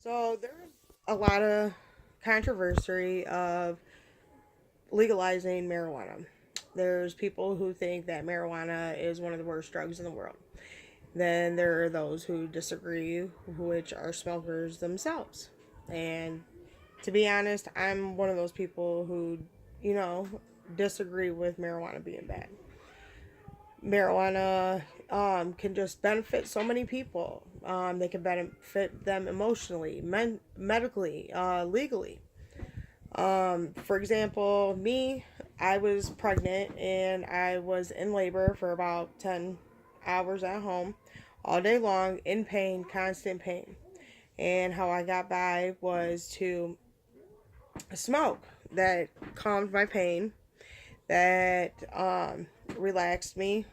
So there's a lot of controversy of legalizing marijuana. There's people who think that marijuana is one of the worst drugs in the world. Then there are those who disagree, which are smokers themselves. And to be honest, I'm one of those people who, you know, disagree with marijuana being bad. Marijuana can just benefit so many people. They can benefit them emotionally, medically, legally. For example, me, I was pregnant and I was in labor for about 10 hours at home all day long in pain, constant pain. And how I got by was to smoke that calmed my pain, that relaxed me,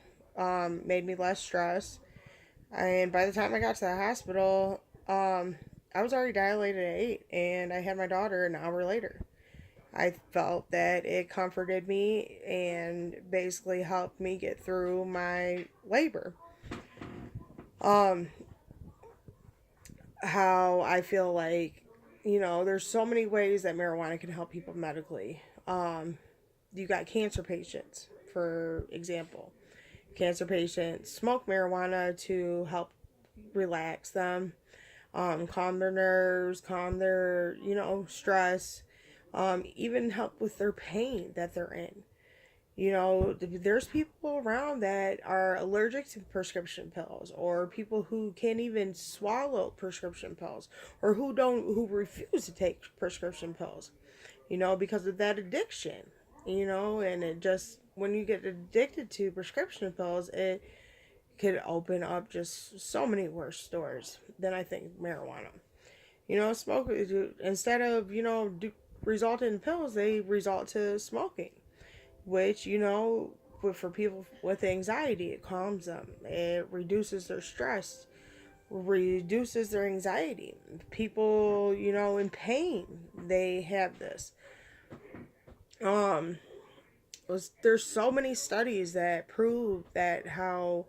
made me less stressed. And by the time I got to the hospital, I was already dilated at 8 and I had my daughter an hour later. I felt that it comforted me and basically helped me get through my labor. Um, how I feel like, there's so many ways that marijuana can help people medically. You got cancer patients, for example. Cancer patients smoke marijuana to help relax them, calm their nerves, calm their, stress, even help with their pain that they're in. There's people around that are allergic to prescription pills, or people who can't even swallow prescription pills, or who refuse to take prescription pills, because of that addiction. And it just, when you get addicted to prescription pills, it could open up just so many worse doors than I think marijuana. Smoke, instead of, result in pills, they result to smoking, which, for people with anxiety, it calms them, it reduces their stress, reduces their anxiety. People, in pain, they have this. Um, there's so many studies that prove that how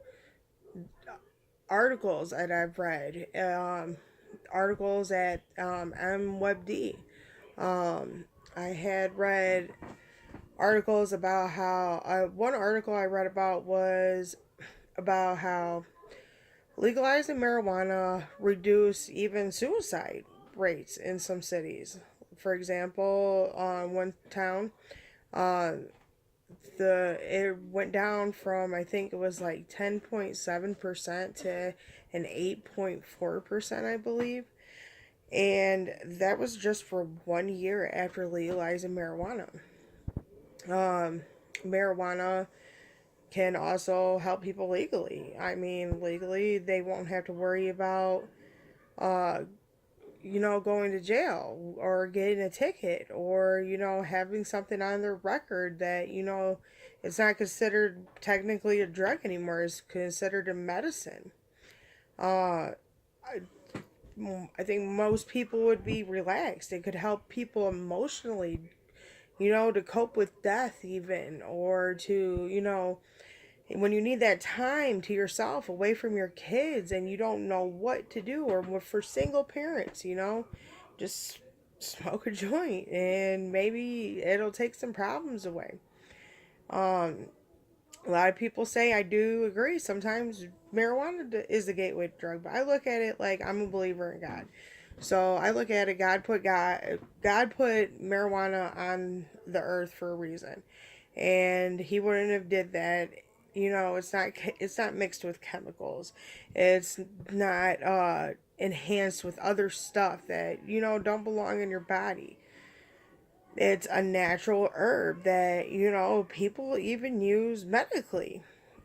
articles that I've read, articles at MWebD. I had read articles about how one article I read about was about how legalizing marijuana reduce even suicide rates in some cities. For example, one town, uh, it went down from, I think it was like 10.7% to an 8.4%, I believe. And that was just for 1 year after legalizing marijuana. Marijuana can also help people legally. I mean, legally, they won't have to worry about, uh, going to jail or getting a ticket, or, having something on their record that, it's not considered technically a drug anymore, it's considered a medicine. Uh, I, I think most people would be relaxed. It could help people emotionally, to cope with death, even, or to, when you need that time to yourself away from your kids and you don't know what to do, or for single parents, just smoke a joint and maybe it'll take some problems away. Um, a lot of people say, I do agree, sometimes marijuana is a gateway drug, but I look at it like I'm a believer in God. So I look at it, God put marijuana on the earth for a reason, and He wouldn't have did that. It's not mixed with chemicals. It's not enhanced with other stuff that don't belong in your body. It's a natural herb that people even use medically.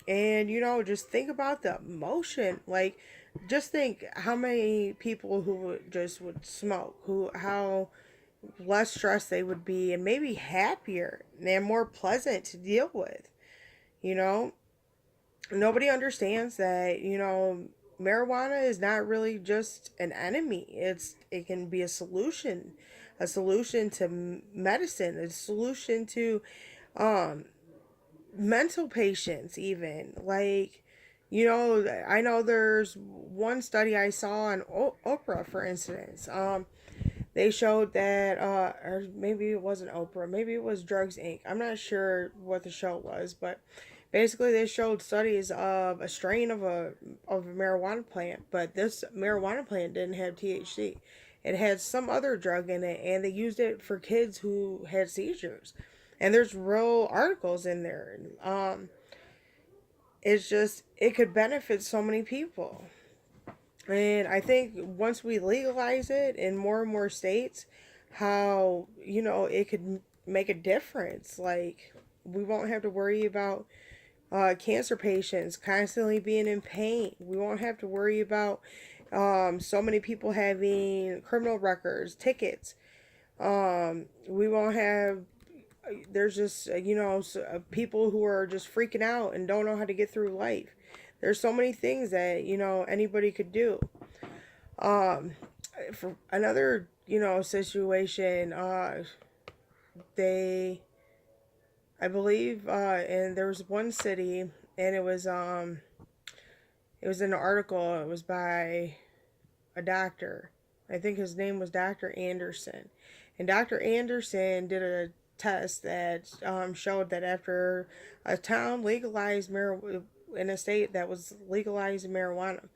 And just think about the emotion. Like, just think how many people who would smoke, who how less stressed they would be, and maybe happier and more pleasant to deal with. You know, Nobody understands that, marijuana is not really just an enemy. It can be a solution to medicine, a solution to um mental patients, even, like, I know there's one study I saw on Oprah, for instance. They showed that, or maybe it wasn't Oprah, maybe it was Drugs Inc. I'm not sure what the show was, but basically they showed studies of a strain of a marijuana plant, but this marijuana plant didn't have THC. It had some other drug in it, and they used it for kids who had seizures. And there's real articles in there. It's just it could benefit so many people. And I think once we legalize it in more and more states, how, it could make a difference. Like, we won't have to worry about cancer patients constantly being in pain. We won't have to worry about so many people having criminal records, tickets. We won't have, there's just, people who are just freaking out and don't know how to get through life. There's so many things that, anybody could do. Um, for another, situation, they, I believe, and there was one city, and it was in an article. It was by a doctor. I think his name was Dr. Anderson, and Dr. Anderson did a test that showed that after a town legalized marijuana in a state that was legalizing marijuana,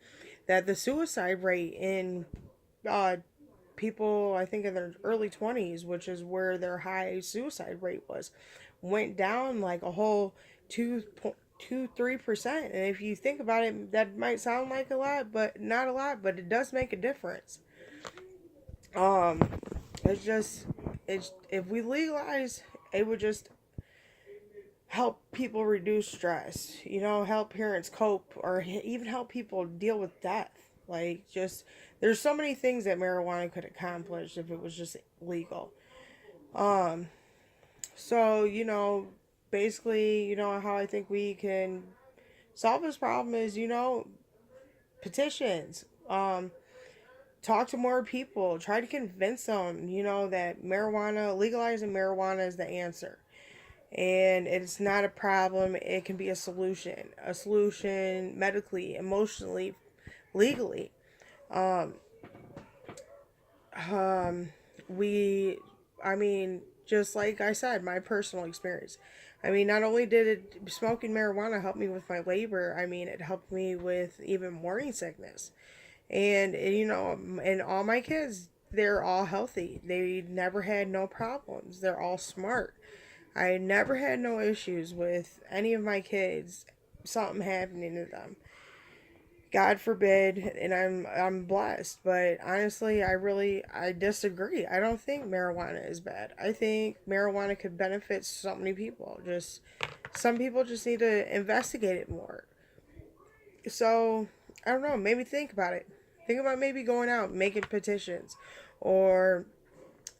that the suicide rate in uh, people, I think in their early 20s, which is where their high suicide rate was, went down like a whole 2.23%. And if you think about it, that might sound like a lot, but not a lot, but it does make a difference. Um, it's just, it's if we legalize, it would just help people reduce stress, help parents cope, or even help people deal with death. Like, just, there's so many things that marijuana could accomplish if it was just legal. Um, so, basically, how I think we can solve this problem is, petitions. Talk to more people. Try to convince them, that legalizing marijuana is the answer. And it's not a problem. It can be a solution medically, emotionally, legally. Um, um, we, I mean, just like I said, my personal experience. I mean, not only did smoking marijuana help me with my labor, I mean, it helped me with even morning sickness. And, and all my kids, they're all healthy. They never had no problems. They're all smart. I never had no issues with any of my kids, something happening to them. God forbid, and I'm blessed, but honestly, I disagree. I don't think marijuana is bad. I think marijuana could benefit so many people. Just some people just need to investigate it more. So, I don't know, maybe think about it. Think about maybe going out, making petitions, or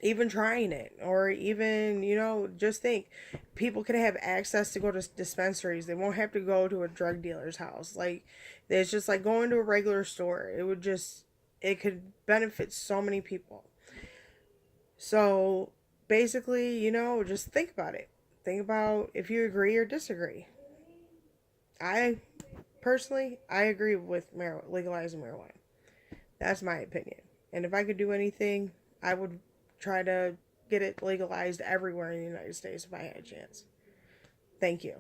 even trying it, or even, just think people can have access to go to dispensaries. They won't have to go to a drug dealer's house. Like, it's just like going to a regular store. It could benefit so many people. So basically, just think about it. Think about if you agree or disagree. I personally, I agree with legalizing marijuana. That's my opinion. And if I could do anything, I would try to get it legalized everywhere in the United States if I had a chance. Thank you.